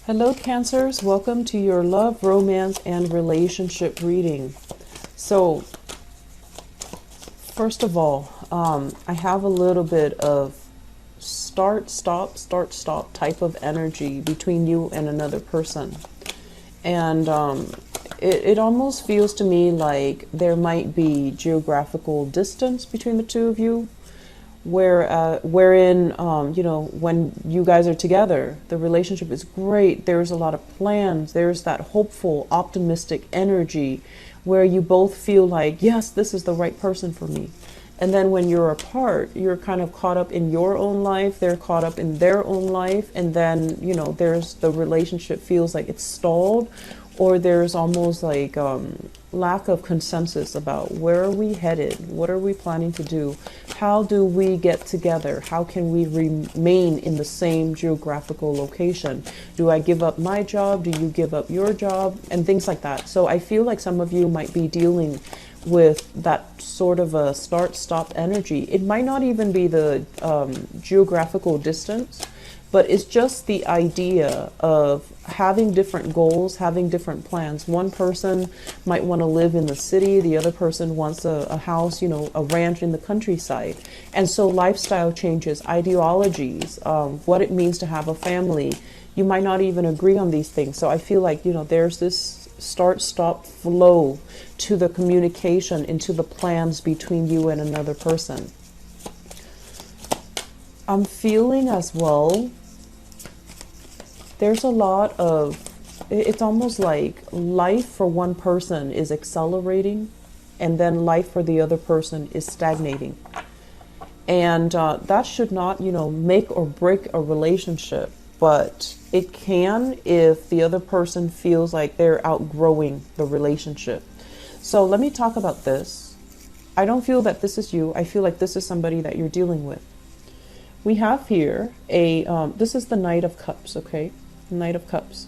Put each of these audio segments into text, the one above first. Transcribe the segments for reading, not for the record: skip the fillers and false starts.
Hello, Cancers. Welcome to your love, romance, and relationship reading. So, first of all, I have a little bit of start, stop type of energy between you and another person. And it almost feels to me like there might be geographical distance between the two of you, wherein when you guys are together, the relationship is great. There's a lot of plans. There's that hopeful, optimistic energy where you both feel like, yes, this is the right person for me. And then when you're apart, you're kind of caught up in your own life. They're caught up in their own life. And then, there's the relationship feels like it's stalled, or there's almost like lack of consensus about where are we headed? What are we planning to do? How do we get together? How can we remain in the same geographical location? Do I give up my job? Do you give up your job? And things like that. So I feel like some of you might be dealing with that sort of a start-stop energy. It might not even be the geographical distance, but it's just the idea of having different goals, having different plans. One person might want to live in the city. The other person wants a house, a ranch in the countryside. And so lifestyle changes, ideologies, what it means to have a family. You might not even agree on these things. So I feel like, there's this start-stop flow to the communication, into the plans between you and another person. I'm feeling as well, there's a lot of, it's almost like life for one person is accelerating and then life for the other person is stagnating. And that should not, make or break a relationship, but it can if the other person feels like they're outgrowing the relationship. So let me talk about this. I don't feel that this is you. I feel like this is somebody that you're dealing with. We have here this is the Knight of Cups, okay? Knight of Cups.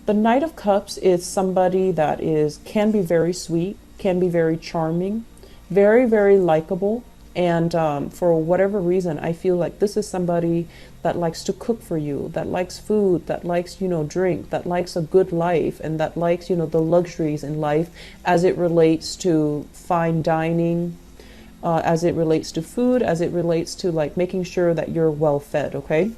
The Knight of Cups is somebody that can be very sweet, can be very charming, very, very likable. And for whatever reason, I feel like this is somebody that likes to cook for you, that likes food, that likes, drink, that likes a good life, and that likes, the luxuries in life as it relates to fine dining, as it relates to food, as it relates to like making sure that you're well fed, okay?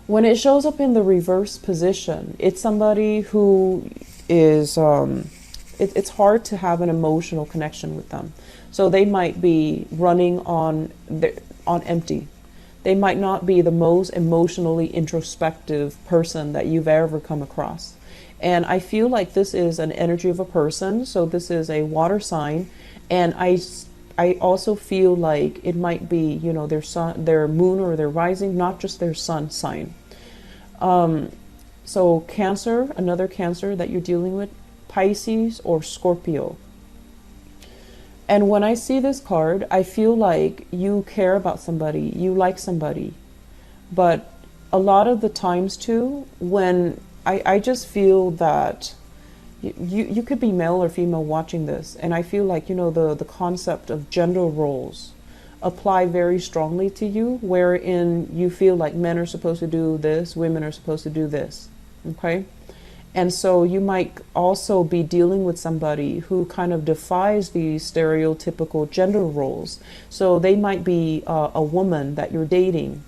When it shows up in the reverse position, it's somebody who is, it's hard to have an emotional connection with them. So they might be running on empty. They might not be the most emotionally introspective person that you've ever come across. And I feel like this is an energy of a person. So this is a water sign. And I also feel like it might be, their sun, their moon, or their rising, not just their sun sign. So Cancer, another Cancer that you're dealing with, Pisces or Scorpio. And when I see this card, I feel like you care about somebody, you like somebody. But a lot of the times too, when I just feel that you could be male or female watching this, and I feel like, the concept of gender roles apply very strongly to you, wherein you feel like men are supposed to do this, women are supposed to do this, okay? And so you might also be dealing with somebody who kind of defies these stereotypical gender roles. So they might be a woman that you're dating,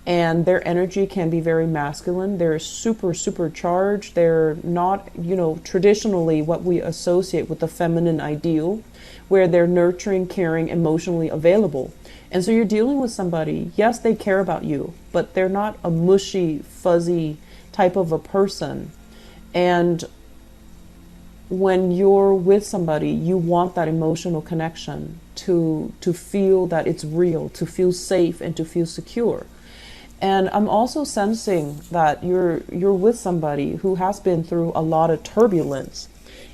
and their energy can be very masculine. They're super charged. They're not, traditionally what we associate with the feminine ideal, where they're nurturing, caring, emotionally available. And so you're dealing with somebody, yes, they care about you, but they're not a mushy, fuzzy type of a person. And when you're with somebody, you want that emotional connection to feel that it's real, to feel safe, and to feel secure. And I'm also sensing that you're with somebody who has been through a lot of turbulence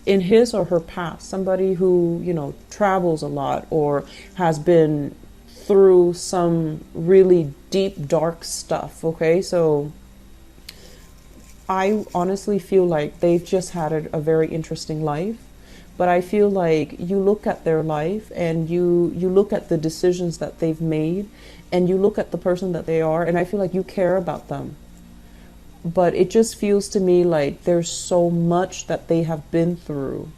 in his or her past. Somebody who, travels a lot or has been through some really deep, dark stuff, okay? So I honestly feel like they've just had a very interesting life, but I feel like you look at their life and you look at the decisions that they've made, and you look at the person that they are, and I feel like you care about them. but it just feels to me like there's so much that they have been through.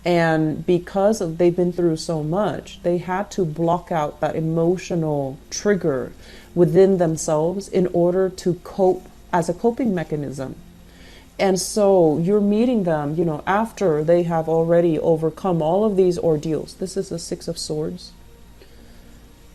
And because of they've been through so much, they had to block out that emotional trigger within themselves in order to cope as a coping mechanism. And so you're meeting them, you know, after they have already overcome all of these ordeals. This is the Six of Swords.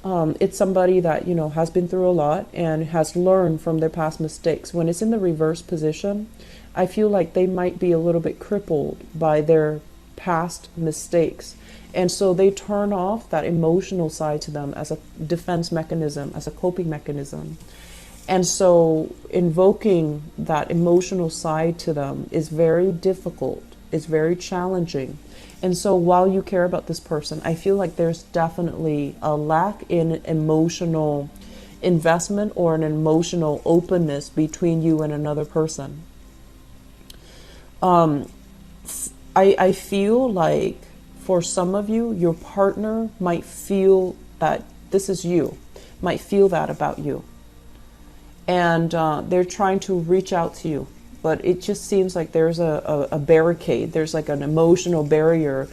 It's somebody that, you know, has been through a lot and has learned from their past mistakes. When it's in the reverse position, I feel like they might be a little bit crippled by their past mistakes. And so they turn off that emotional side to them as a defense mechanism, as a coping mechanism. And so invoking that emotional side to them is very difficult. It's very challenging. And so while you care about this person, I feel like there's definitely a lack in emotional investment or an emotional openness between you and another person. I feel like for some of you, your partner might feel that this is you, might feel that about you. And they're trying to reach out to you. But it just seems like there's a barricade. There's like an emotional barrier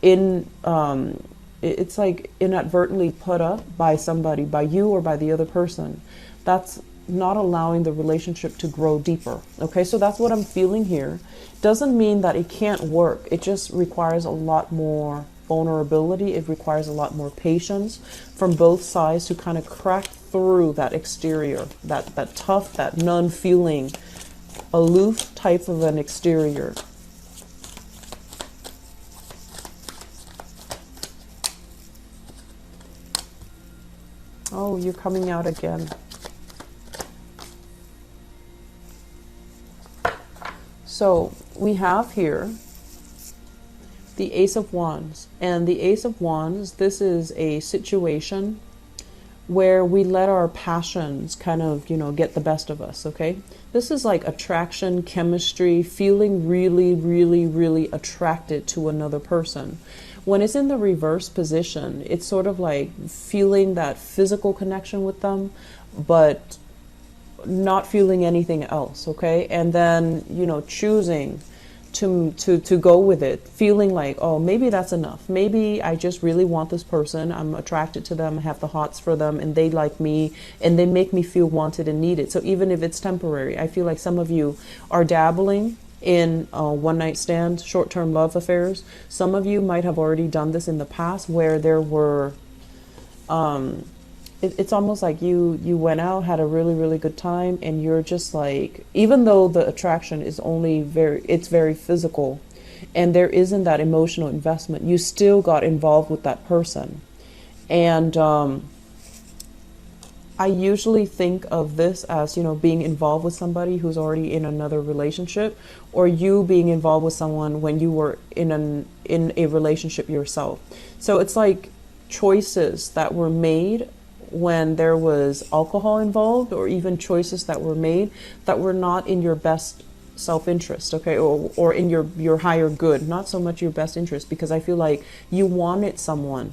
it's like inadvertently put up by somebody, by you or by the other person. That's not allowing the relationship to grow deeper. Okay, so that's what I'm feeling here. Doesn't mean that it can't work. It just requires a lot more vulnerability. It requires a lot more patience from both sides to kind of crack through that exterior, that tough, that non-feeling, aloof type of an exterior. Oh, you're coming out again. So we have here the Ace of Wands. And the Ace of Wands, this is a situation where we let our passions kind of, you know, get the best of us, okay? This is like attraction, chemistry, feeling really, really, really attracted to another person. When it's in the reverse position, it's sort of like feeling that physical connection with them, but not feeling anything else, okay? And then, you know, choosing to go with it, feeling like, oh, maybe that's enough. Maybe I just really want this person. I'm attracted to them. I have the hots for them, and they like me, and they make me feel wanted and needed. So even if it's temporary, I feel like some of you are dabbling in one-night stands, short-term love affairs. Some of you might have already done this in the past, where there were it's almost like you went out, had a really, really good time, and you're just like, even though the attraction is only it's very physical and there isn't that emotional investment, you still got involved with that person. And I usually think of this as, you know, being involved with somebody who's already in another relationship, or you being involved with someone when you were in a relationship yourself. So it's like choices that were made when there was alcohol involved, or even choices that were made that were not in your best self-interest, okay, or in your higher good, not so much your best interest, because I feel like you wanted someone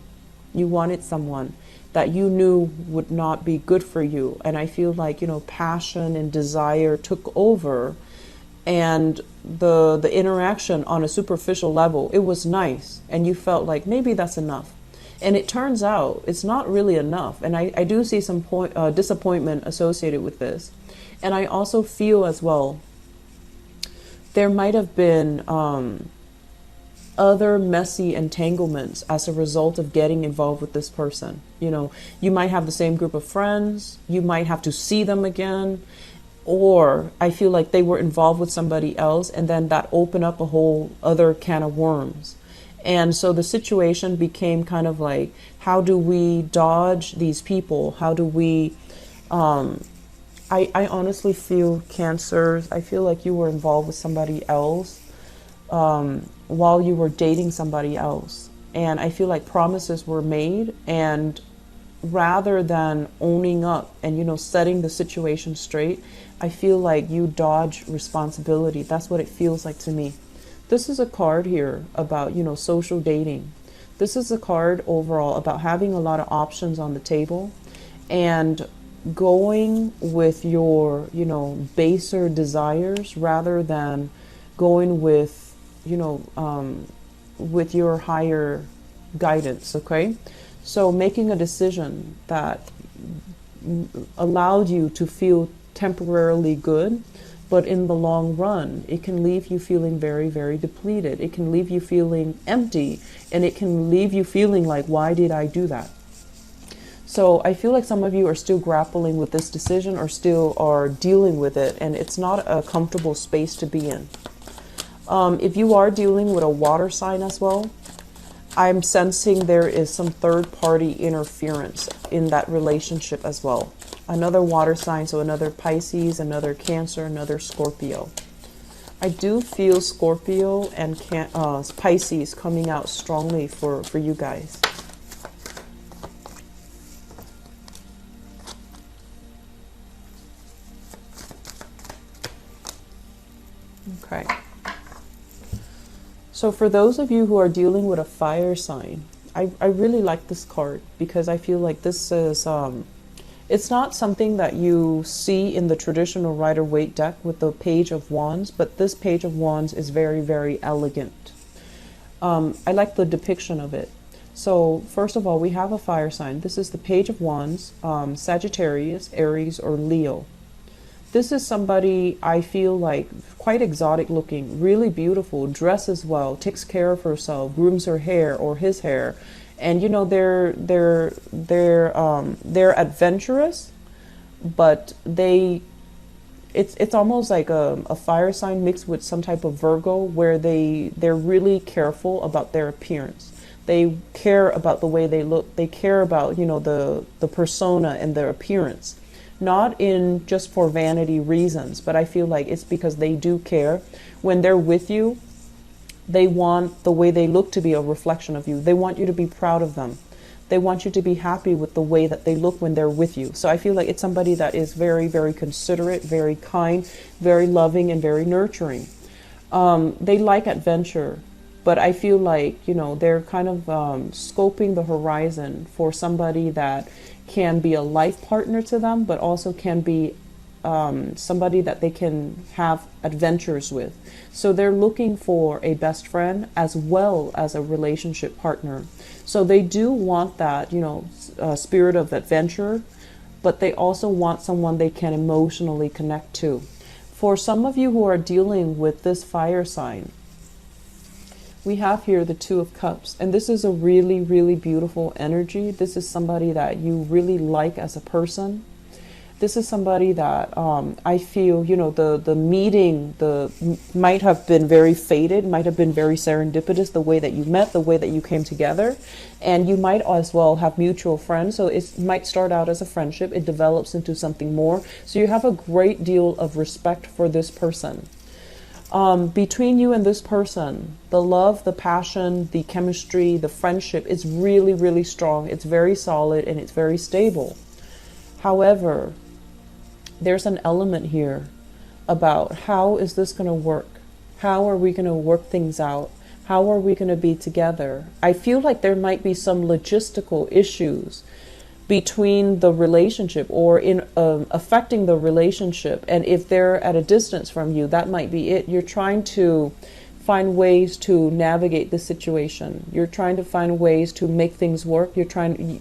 that you knew would not be good for you. And I feel like, you know, passion and desire took over, and the interaction on a superficial level, it was nice, and you felt like maybe that's enough. And it turns out it's not really enough. And I do see some disappointment associated with this. And I also feel as well, there might have been other messy entanglements as a result of getting involved with this person. You know, you might have the same group of friends, you might have to see them again, or I feel like they were involved with somebody else, and then that opened up a whole other can of worms. And so the situation became kind of like, how do we dodge these people? How do we, I honestly feel, Cancer, I feel like you were involved with somebody else while you were dating somebody else. And I feel like promises were made, and rather than owning up and, you know, setting the situation straight, I feel like you dodge responsibility. That's what it feels like to me. This is a card here about, you know, social dating. This is a card overall about having a lot of options on the table and going with your, baser desires rather than going with, with your higher guidance, okay? So making a decision that allowed you to feel temporarily good, but in the long run, it can leave you feeling very, very depleted. It can leave you feeling empty, and it can leave you feeling like, why did I do that? So I feel like some of you are still grappling with this decision or still are dealing with it, and it's not a comfortable space to be in. If you are dealing with a water sign as well, I'm sensing there is some third-party interference in that relationship as well. Another water sign, so another Pisces, another Cancer, another Scorpio. I do feel Scorpio and Pisces coming out strongly for you guys. Okay. So for those of you who are dealing with a fire sign, I really like this card because I feel like this is, it's not something that you see in the traditional Rider-Waite deck with the Page of Wands, but this Page of Wands is very, very elegant. I like the depiction of it. So first of all, we have a fire sign. This is the Page of Wands, Sagittarius, Aries, or Leo. This is somebody I feel like quite exotic looking, really beautiful, dresses well, takes care of herself, grooms her hair or his hair, and they're adventurous, but it's almost like a fire sign mixed with some type of Virgo, where they're really careful about their appearance. They care about the way they look. They care about the persona and their appearance. Not in just for vanity reasons, but I feel like it's because they do care. When they're with you, they want the way they look to be a reflection of you. They want you to be proud of them. They want you to be happy with the way that they look when they're with you. So I feel like it's somebody that is very, very considerate, very kind, very loving, and very nurturing. They like adventure, but I feel like, they're kind of scoping the horizon for somebody that can be a life partner to them, but also can be somebody that they can have adventures with. So they're looking for a best friend as well as a relationship partner. So they do want that, spirit of adventure, but they also want someone they can emotionally connect to. For some of you who are dealing with this fire sign, we have here the Two of Cups, and this is a really, really beautiful energy. This is somebody that you really like as a person. This is somebody that I feel, the meeting might have been very fated, might have been very serendipitous, the way that you met, the way that you came together. And you might as well have mutual friends. So it might start out as a friendship. It develops into something more. So you have a great deal of respect for this person. Between you and this person, the love, the passion, the chemistry, the friendship is really, really strong. It's very solid and it's very stable. However, there's an element here about how is this going to work? How are we going to work things out? How are we going to be together? I feel like there might be some logistical issues between the relationship or in affecting the relationship. And if they're at a distance from you, that might be it. You're trying to find ways to navigate the situation. You're trying to find ways to make things work. You're trying,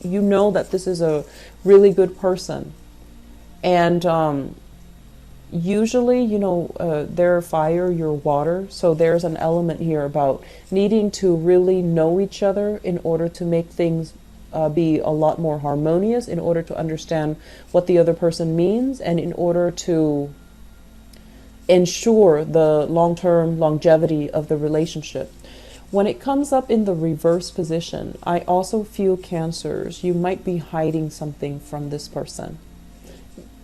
that this is a really good person. And usually, they're fire, you're water. So there's an element here about needing to really know each other in order to make things be a lot more harmonious, in order to understand what the other person means, and in order to ensure the long-term longevity of the relationship. When it comes up in the reverse position, I also feel Cancers, you might be hiding something from this person.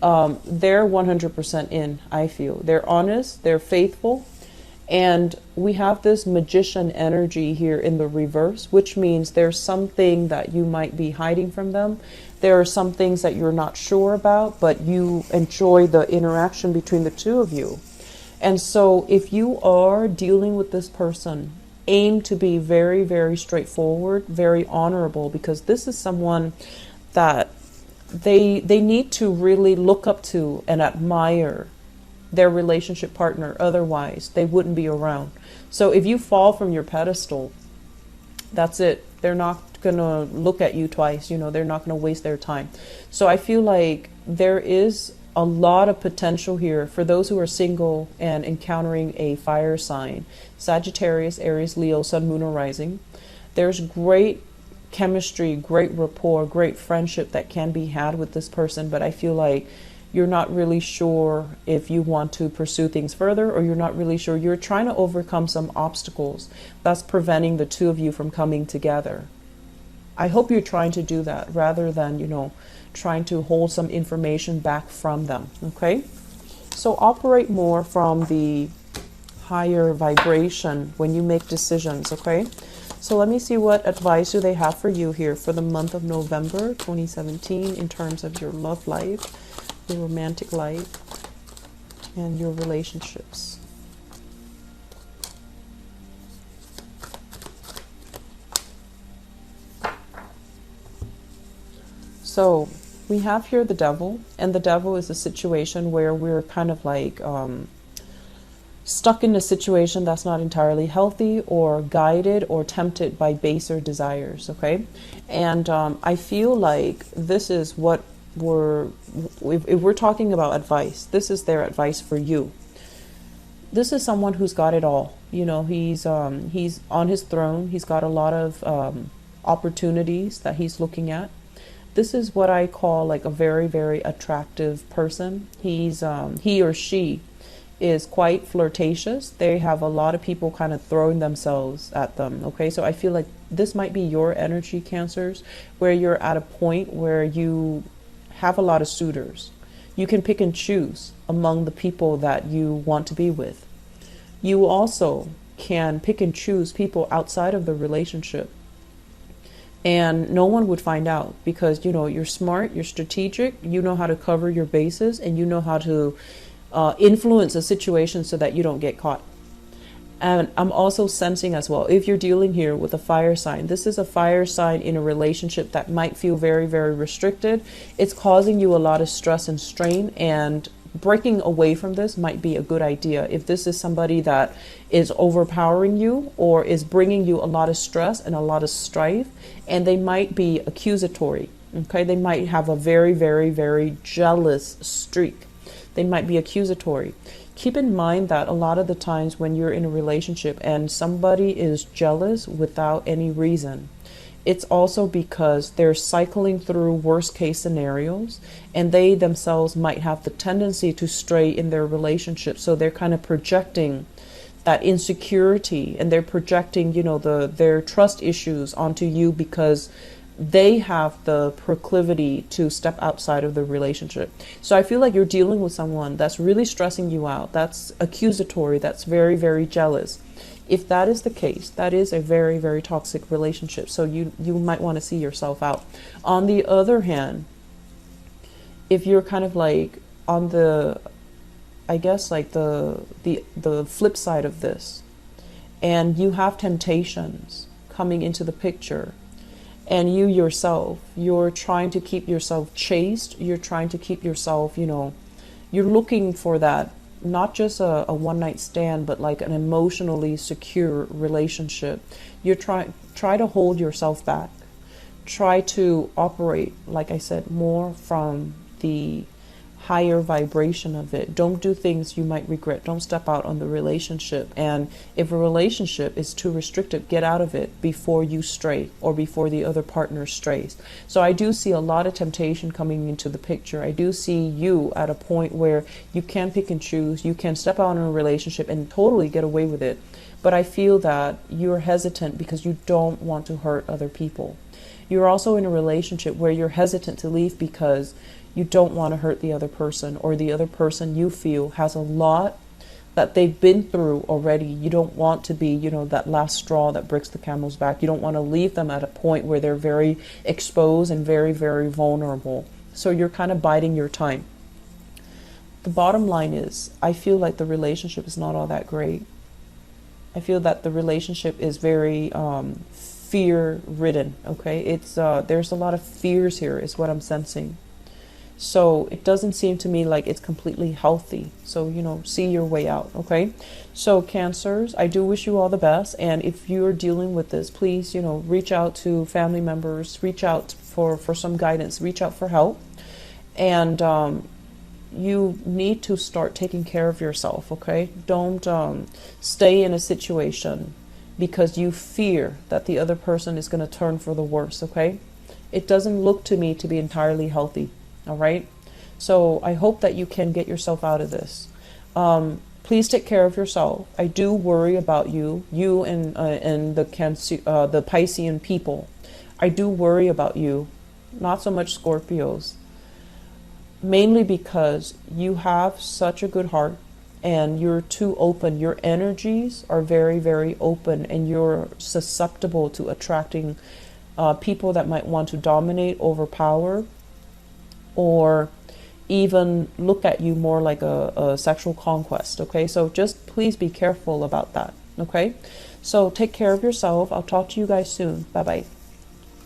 They're 100% in, I feel. They're honest, they're faithful, and we have this magician energy here in the reverse, which means there's something that you might be hiding from them. There are some things that you're not sure about, but you enjoy the interaction between the two of you. And so if you are dealing with this person, aim to be very, very straightforward, very honorable, because this is someone that they need to really look up to and admire their relationship partner. Otherwise, they wouldn't be around. So if you fall from your pedestal, that's it. They're not going to look at you twice. You know, they're not going to waste their time. So I feel like there is a lot of potential here for those who are single and encountering a fire sign. Sagittarius, Aries, Leo, Sun, Moon, or Rising. There's great chemistry, great rapport, great friendship that can be had with this person. But I feel like you're not really sure if you want to pursue things further, or you're not really sure. You're trying to overcome some obstacles that's preventing the two of you from coming together. I hope you're trying to do that rather than, you know, trying to hold some information back from them. Okay? So operate more from the higher vibration when you make decisions. Okay? So let me see what advice do they have for you here for the month of November 2017 in terms of your love life, your romantic life, and your relationships. So we have here the devil, and the devil is a situation where we're kind of like stuck in a situation that's not entirely healthy, or guided or tempted by baser desires. Okay, and I feel like this is what if we're talking about advice, this is their advice for you. This is someone who's got it all. You know, he's on his throne. He's got a lot of opportunities that he's looking at. This is what I call like a very, very attractive person. He or she is quite flirtatious. They have a lot of people kind of throwing themselves at them. Okay, so I feel like this might be your energy, Cancers, where you're at a point where you have a lot of suitors. You can pick and choose among the people that you want to be with. You also can pick and choose people outside of the relationship, and no one would find out, because, you know, you're smart, you're strategic, you know how to cover your bases, and you know how to influence a situation so that you don't get caught. And I'm also sensing as well, if you're dealing here with a fire sign, this is a fire sign in a relationship that might feel very, very restricted. It's causing you a lot of stress and strain, and breaking away from this might be a good idea. If this is somebody that is overpowering you or is bringing you a lot of stress and a lot of strife, and they might be accusatory. Okay, they might have a very, very, very jealous streak. They might be accusatory. Keep in mind that a lot of the times when you're in a relationship and somebody is jealous without any reason, it's also because they're cycling through worst case scenarios, and they themselves might have the tendency to stray in their relationship. So they're kind of projecting that insecurity, and they're projecting, you know, their trust issues onto you, because they have the proclivity to step outside of the relationship. So I feel like you're dealing with someone that's really stressing you out, that's accusatory, that's very, very jealous. If that is the case, that is a very, very toxic relationship. So you might want to see yourself out. On the other hand, if you're kind of like on the, I guess like the flip side of this, and you have temptations coming into the picture, and you yourself, you're trying to keep yourself chaste, you're trying to keep yourself, you know, you're looking for that, not just a one-night stand, but like an emotionally secure relationship. You try to hold yourself back. Try to operate, like I said, more from the higher vibration of it. Don't do things you might regret. Don't step out on the relationship. And if a relationship is too restricted, get out of it before you stray, or before the other partner strays. So I do see a lot of temptation coming into the picture. I do see you at a point where you can pick and choose. You can step out in a relationship and totally get away with it. But I feel that you're hesitant because you don't want to hurt other people. You're also in a relationship where you're hesitant to leave because you don't want to hurt the other person, or the other person you feel has a lot that they've been through already. You don't want to be, you know, that last straw that breaks the camel's back. You don't want to leave them at a point where they're very exposed and very, very vulnerable. So you're kind of biding your time. The bottom line is, I feel like the relationship is not all that great. I feel that the relationship is very fear-ridden. Okay, it's there's a lot of fears here, is what I'm sensing. So it doesn't seem to me like it's completely healthy. So, you know, see your way out, okay? So Cancers, I do wish you all the best. And if you're dealing with this, please, you know, reach out to family members, reach out for some guidance, reach out for help. And you need to start taking care of yourself, okay? Don't stay in a situation because you fear that the other person is going to turn for the worse, okay? It doesn't look to me to be entirely healthy, all right? So I hope that you can get yourself out of this. Please take care of yourself. I do worry about you and the Piscean people. I do worry about you, not so much Scorpios. Mainly because you have such a good heart and you're too open. Your energies are very, very open, and you're susceptible to attracting people that might want to dominate, overpower, or even look at you more like a sexual conquest, okay? So just please be careful about that, okay? So take care of yourself. I'll talk to you guys soon. Bye-bye.